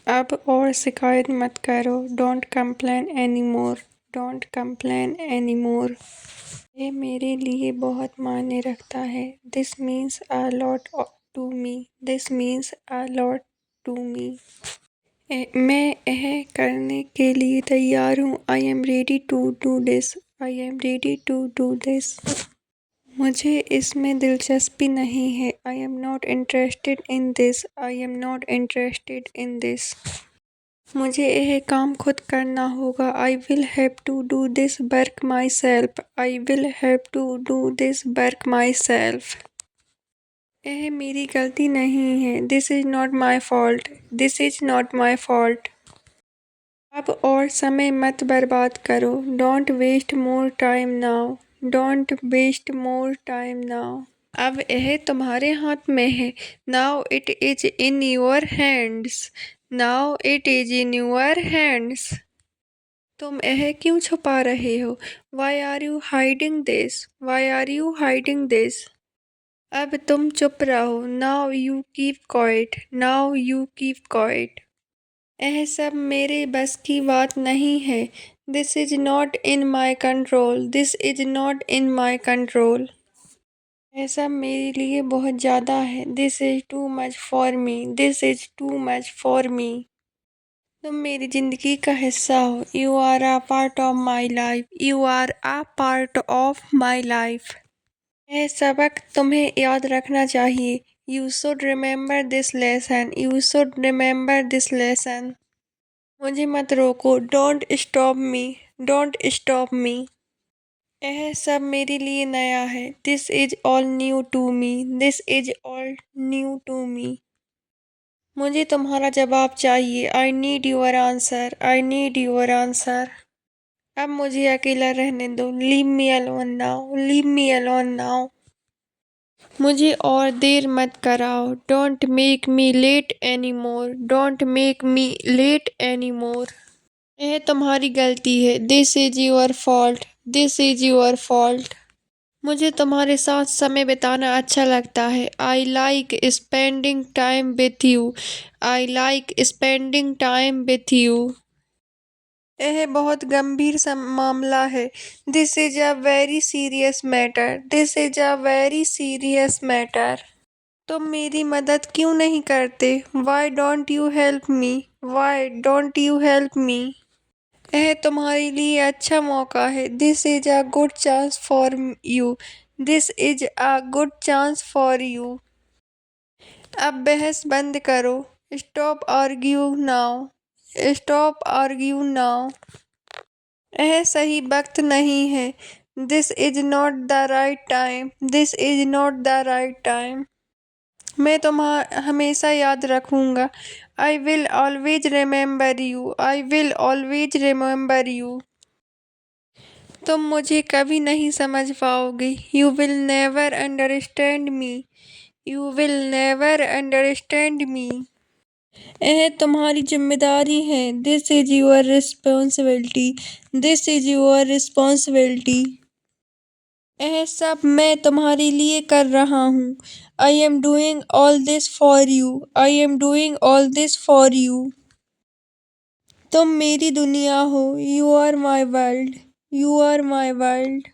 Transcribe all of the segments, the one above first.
अब और शिकायत मत करो। Don't complain any more. Don't complain any more. ये मेरे लिए बहुत मायने रखता है। This means a lot to me. This means a lot to me. मैं यह करने के लिए तैयार हूँ। I am ready to do this. I am ready to do this. मुझे इसमें दिलचस्पी नहीं है। I am not interested in this. I am not interested in this. मुझे यह काम खुद करना होगा। I will have to do this work myself. I will have to do this work myself. यह मेरी गलती नहीं है। This is not my fault. This is not my fault. अब और समय मत बर्बाद करो। Don't waste more time now. Don't waste more time now. अब यह तुम्हारे हाथ में है। Now it is in your hands. Now it is in your hands. तुम यह क्यों छुपा रहे हो? Why are you hiding this? Why are you hiding this? अब तुम चुप रहो। Now you keep quiet. Now you keep quiet. यह सब मेरे बस की बात नहीं है। This is not in my control. This is not in my control. यह सब मेरे लिए बहुत ज़्यादा है। This is too much for me. This is too much for me. तुम मेरी जिंदगी का हिस्सा हो। You are a part of my life. You are a part of my life. यह सबक तुम्हें याद रखना चाहिए। You should remember this lesson. You should remember this lesson. मुझे मत रोको। Don't stop me. Don't stop me. यह सब मेरे लिए नया है। This is all new to me. This is all new to me. मुझे तुम्हारा जवाब चाहिए। I need your answer. I need your answer. अब मुझे अकेला रहने दो। Leave me alone now. Leave me alone now. मुझे और देर मत कराओ। Don't make me let any more. Don't make me let any more. यह तुम्हारी गलती है। This is your fault. This is your fault. मुझे तुम्हारे साथ समय बिताना अच्छा लगता है। I like spending time with you. I like spending time with you. यह बहुत गंभीर मामला है। This is a very serious matter. This is a very serious matter. तुम मेरी मदद क्यों नहीं करते? Why don't you help me? Why don't you help me? यह तुम्हारे लिए अच्छा मौका है। This is a good chance for you. This is a good chance for you. अब बहस बंद करो। Stop argue now. Stop argue now. यह सही वक्त नहीं है। This is not the right time. This is not the right time. मैं तुम्हें हमेशा याद रखूंगा। I will always remember you. I will always remember you. तुम मुझे कभी नहीं समझ पाओगे। You will never understand me. You will never understand me. यह तुम्हारी जिम्मेदारी है। This is your responsibility. This is your responsibility. यह सब मैं तुम्हारे लिए कर रहा हूँ। I am doing all this for you. I am doing all this for you. तुम मेरी दुनिया हो। You are my world. You are my world.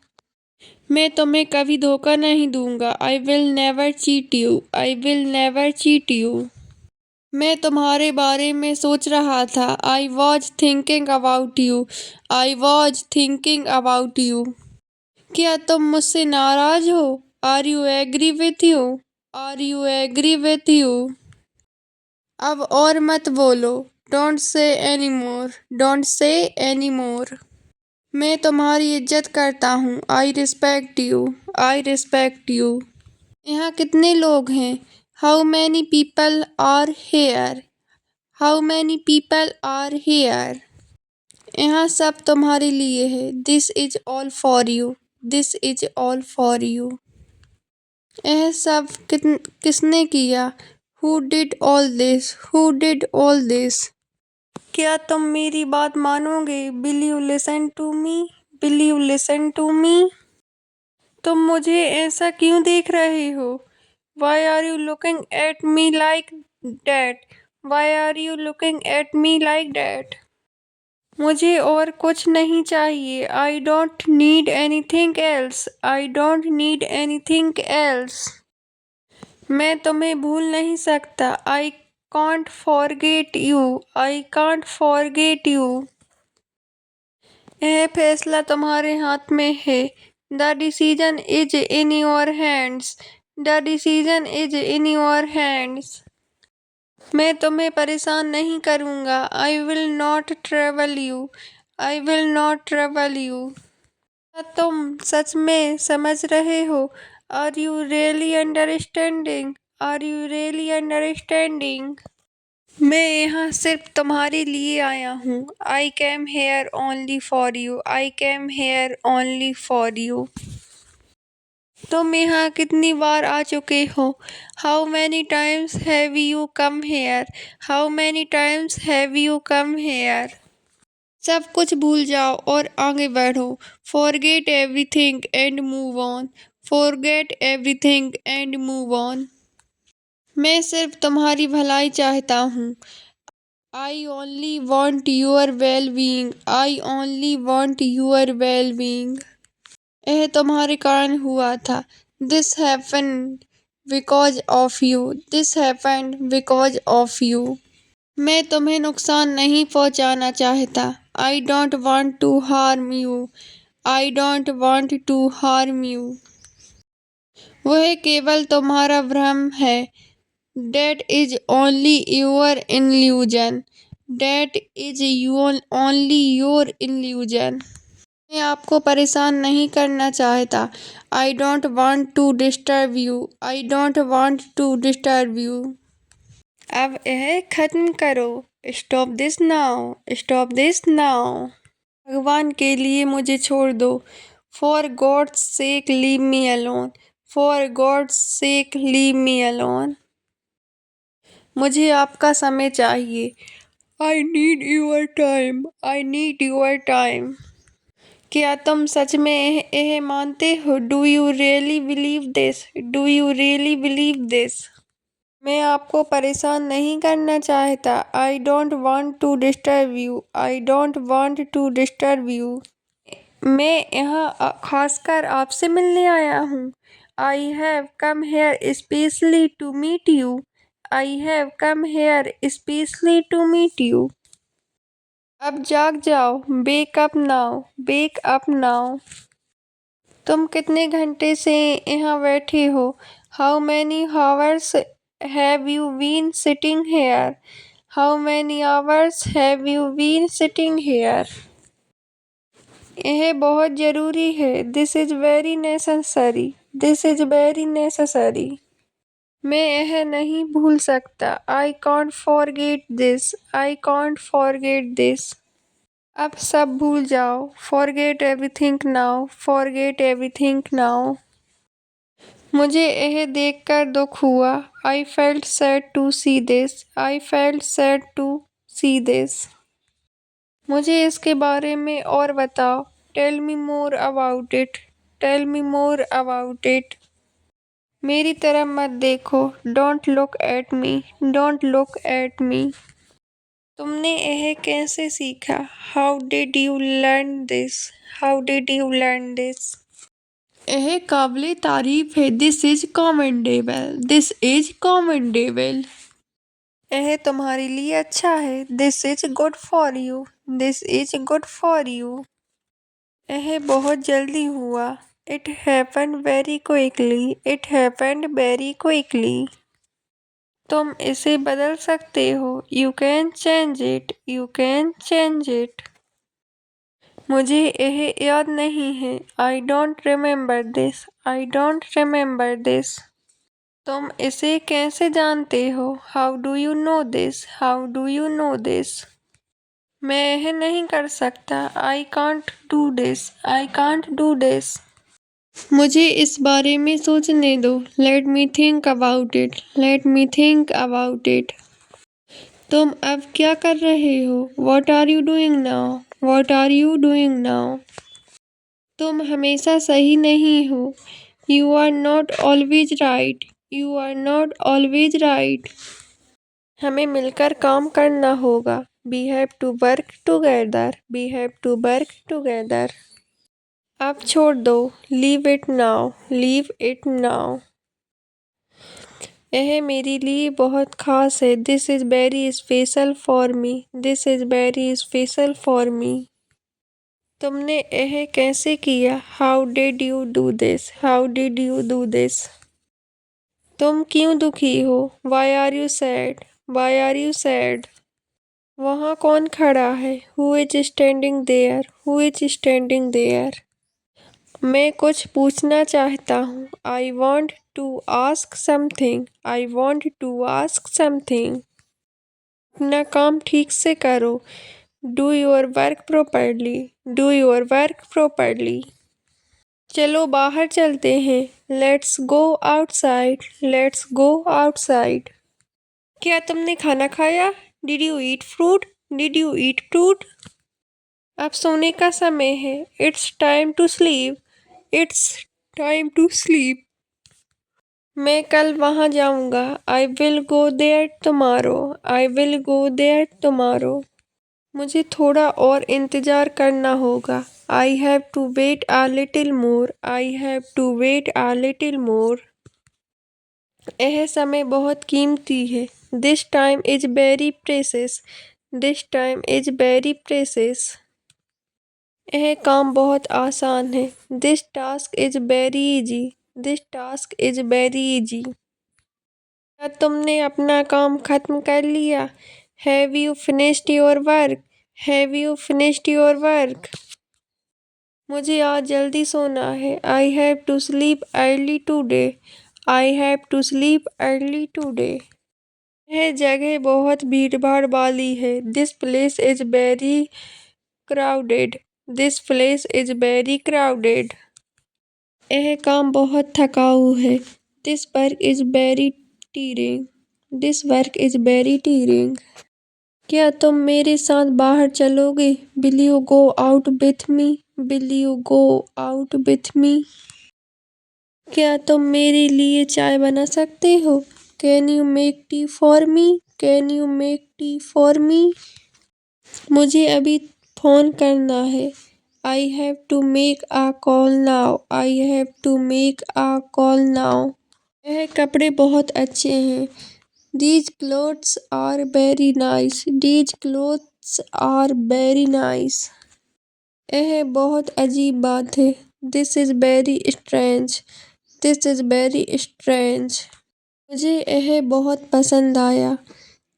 मैं तुम्हें कभी धोखा नहीं दूंगा। I will never cheat you. I will never cheat you. मैं तुम्हारे बारे में सोच रहा था। I was thinking about you. I was thinking about you. क्या तुम मुझसे नाराज हो? Are you agree with you? Are you agree with you? अब और मत बोलो। Don't say any more. Don't say any मोर। मैं तुम्हारी इज्जत करता हूँ। I respect you. I respect you. यहाँ कितने लोग हैं? How many people are here? How many people are here? यहाँ सब तुम्हारे लिए है। This is all for you. This is all for you. यह सब किसने किया? Who did all this? Who did all this? क्या तुम मेरी बात मानोगे? Will you listen to me? Will you listen to me? तुम मुझे ऐसा क्यों देख रहे हो? Why are you looking at me like that? Why are you looking at me like that? मुझे और कुछ नहीं चाहिए। I don't need anything else. I don't need anything else. मैं तुम्हें भूल नहीं सकता। I can't forget you. I can't forget you. यह फैसला तुम्हारे हाथ में है। The decision is in your hands. The decision is in your hands. मैं तुम्हें परेशान नहीं करूँगा। I will not trouble you. I will not trouble you. क्या तुम सच में समझ रहे हो? Are you really understanding? Are you really understanding? मैं यहाँ सिर्फ तुम्हारे लिए आया हूँ। I came here only for you. I came here only for you. तुम यहाँ कितनी बार आ चुके हो? How many times have you come here? How many times have you come here? सब कुछ भूल जाओ और आगे बढ़ो। Forget everything and move on. Forget everything and move on. मैं सिर्फ तुम्हारी भलाई चाहता हूँ। I only want your well-being. I only want your well-being. यह तुम्हारे कारण हुआ था। This happened because of you. This happened because of you. मैं तुम्हें नुकसान नहीं पहुंचाना चाहता। I don't want to harm you. I don't want to harm you. वह केवल तुम्हारा भ्रम है। That is only your illusion. That is only your illusion. मैं आपको परेशान नहीं करना चाहता। I don't want to disturb you. I don't want to disturb you. अब यह खत्म करो। Stop this now. Stop this now. भगवान के लिए मुझे छोड़ दो। For God's sake leave me alone. For God's sake leave me alone. मुझे आपका समय चाहिए। I need your time. I need your time. क्या तुम सच में यह मानते हो? Do you really believe this? Do you really believe this? मैं आपको परेशान नहीं करना चाहता। I don't want to disturb you. I don't want to disturb you. मैं यहाँ खासकर आपसे मिलने आया हूँ। I have come here especially to meet you. I have come here especially to meet you. अब जाग जाओ। Wake up now. Wake up now. तुम कितने घंटे से यहाँ बैठे हो? How many hours have you been sitting here? How many hours have you been sitting here? यह बहुत जरूरी है। This is very necessary. This is very necessary. मैं यह नहीं भूल सकता। I can't forget this. I can't forget this. अब सब भूल जाओ। Forget everything now. Forget everything now. मुझे यह देखकर दुख हुआ। I felt sad to see this. I felt sad to see this. मुझे इसके बारे में और बताओ। Tell me more about it. Tell me more about it. मेरी तरफ मत देखो। Don't look at me. Don't look at me. तुमने यह कैसे सीखा? How did you learn this? How did you learn this? यह काबिले तारीफ है। This is commendable. This is commendable. यह तुम्हारे लिए अच्छा है। This is good for you. This is good for you. यह बहुत जल्दी हुआ। It happened very quickly. It happened very quickly. तुम इसे बदल सकते हो। You can change it. You can change it. मुझे यह याद नहीं है। I don't remember this. I don't remember this. तुम इसे कैसे जानते हो? How do you know this? How do you know this? मैं यह नहीं कर सकता। I can't do this. I can't do this. मुझे इस बारे में सोचने दो। Let me think about it. Let me think about it. तुम अब क्या कर रहे हो? What are you doing now? What are you doing now? तुम हमेशा सही नहीं हो। You are not always right. You are not always right. हमें मिलकर काम करना होगा। We have to work together, we have to work together. अब छोड़ दो, leave it now, leave it now. यह मेरे लिए बहुत खास है। This is very special for me, this is very special for me. तुमने यह कैसे किया? How did you do this, how did you do this. तुम क्यों दुखी हो? Why are you sad, why are you sad. वहाँ कौन खड़ा है? Who is standing there, who is standing there. मैं कुछ पूछना चाहता हूँ। I want to ask something, I want to ask something. अपना काम ठीक से करो। Do your work properly, do your work properly. चलो बाहर चलते हैं। Let's go outside, let's go outside. क्या तुमने खाना खाया? Did you eat fruit, did you eat fruit. अब सोने का समय है। It's time to sleep, it's time to sleep. मैं कल वहाँ जाऊँगा। I will go there tomorrow, I will go there tomorrow. मुझे थोड़ा और इंतज़ार करना होगा। I have to wait a little more, I have to wait a little more. यह समय बहुत कीमती है। This time is very precious, this time is very precious. यह काम बहुत आसान है। This task is very easy, this task is very easy. क्या तुमने अपना काम खत्म कर लिया? Have you finished your work, have you finished your work. मुझे आज जल्दी सोना है। I have to sleep early today, I have to sleep early today. यह जगह बहुत भीड़ भाड़ वाली है। This place is very crowded, this place is very crowded. यह काम बहुत थकाऊ है। This work is very tearing, this work is very tearing. क्या तुम मेरे साथ बाहर चलोगे? Will you go out with me, will you go out with me. क्या तुम मेरे लिए चाय बना सकते हो? Can you make tea for me, can you make tea for me. मुझे अभी फ़ोन करना है। I have to make a call now, I have to make a call now. यह कपड़े बहुत अच्छे हैं। These clothes are very nice, these clothes are very nice. यह बहुत अजीब बात है। This is very strange, this is very strange. मुझे यह बहुत पसंद आया।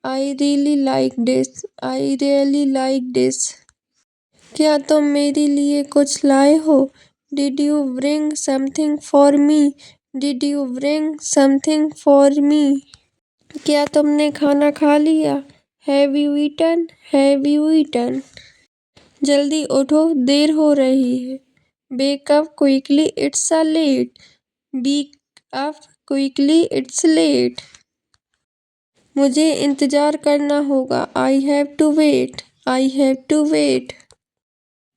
I really like this, I really like this. क्या तुम मेरे लिए कुछ लाए हो? Did you bring something for me, did you bring something for me. क्या तुमने खाना खा लिया? Have you eaten, have you eaten. जल्दी उठो, देर हो रही है। Wake up quickly, it's a late, wake up quickly, it's late. मुझे इंतज़ार करना होगा। I have to wait, I have to wait.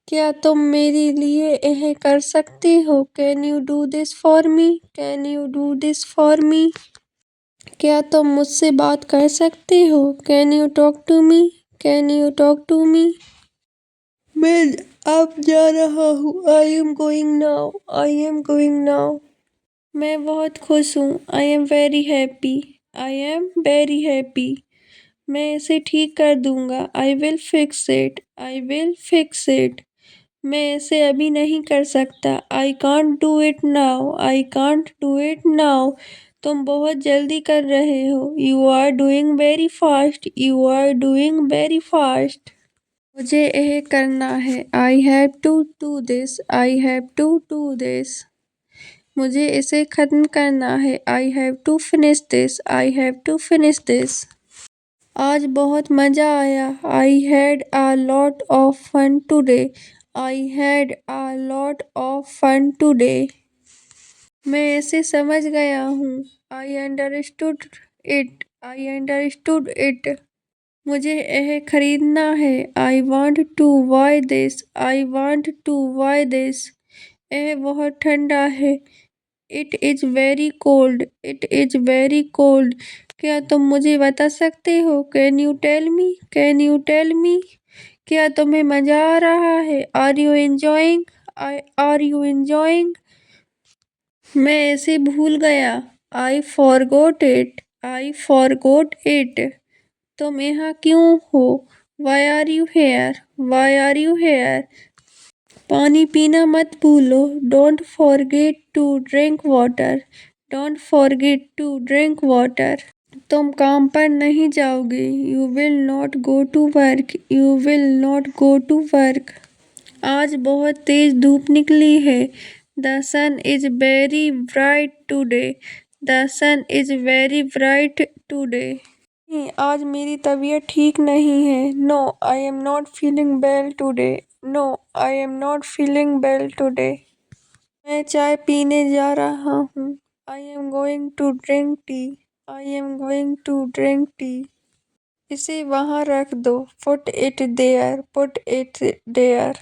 क्या तुम मेरे लिए यह कर सकते हो? Can you do this for me, can you do this for me. क्या तुम मुझसे बात कर सकते हो? Can you talk to me, can you talk to me. मैं अब जा रहा हूँ। I am going now, I am going now. मैं बहुत खुश हूँ। I am very happy, I am very happy. मैं इसे ठीक कर दूँगा। I will fix it, I will fix it. मैं इसे अभी नहीं कर सकता। I can't do it now, I can't do it now. तुम बहुत जल्दी कर रहे हो। You are doing very fast, you are doing very fast. मुझे यह करना है। I have to do this, I have to do this. मुझे इसे ख़त्म करना है। I have to finish this, I have to finish this. आज बहुत मज़ा आया। I had a lot of fun today, I had a lot of fun today. मैं इसे समझ गया हूँ। I understood it, I understood it. मुझे यह खरीदना है। I want to buy this, I want to buy this. यह बहुत ठंडा है। It is very cold, it is very cold. क्या तुम मुझे बता सकते हो? Can you tell me? Can you tell me? क्या तुम्हें मजा आ रहा है? Are you enjoying? Are you enjoying? मैं इसे भूल गया। I forgot it. I forgot it. तुम यहाँ क्यों हो? Why are you here? Why are you here? पानी पीना मत भूलो। Don't forget to drink water. Don't forget to drink water. तुम काम पर नहीं जाओगे। You will not go to work. You will not go to work. आज बहुत तेज धूप निकली है। The sun is very bright today. The sun is very bright today. नहीं, आज मेरी तबीयत ठीक नहीं है। No, I am not feeling well today. No, I am not feeling well today. मैं चाय पीने जा रहा हूँ। I am going to drink tea. I am going to drink tea. इसे वहाँ रख दो। Put it there. Put it there.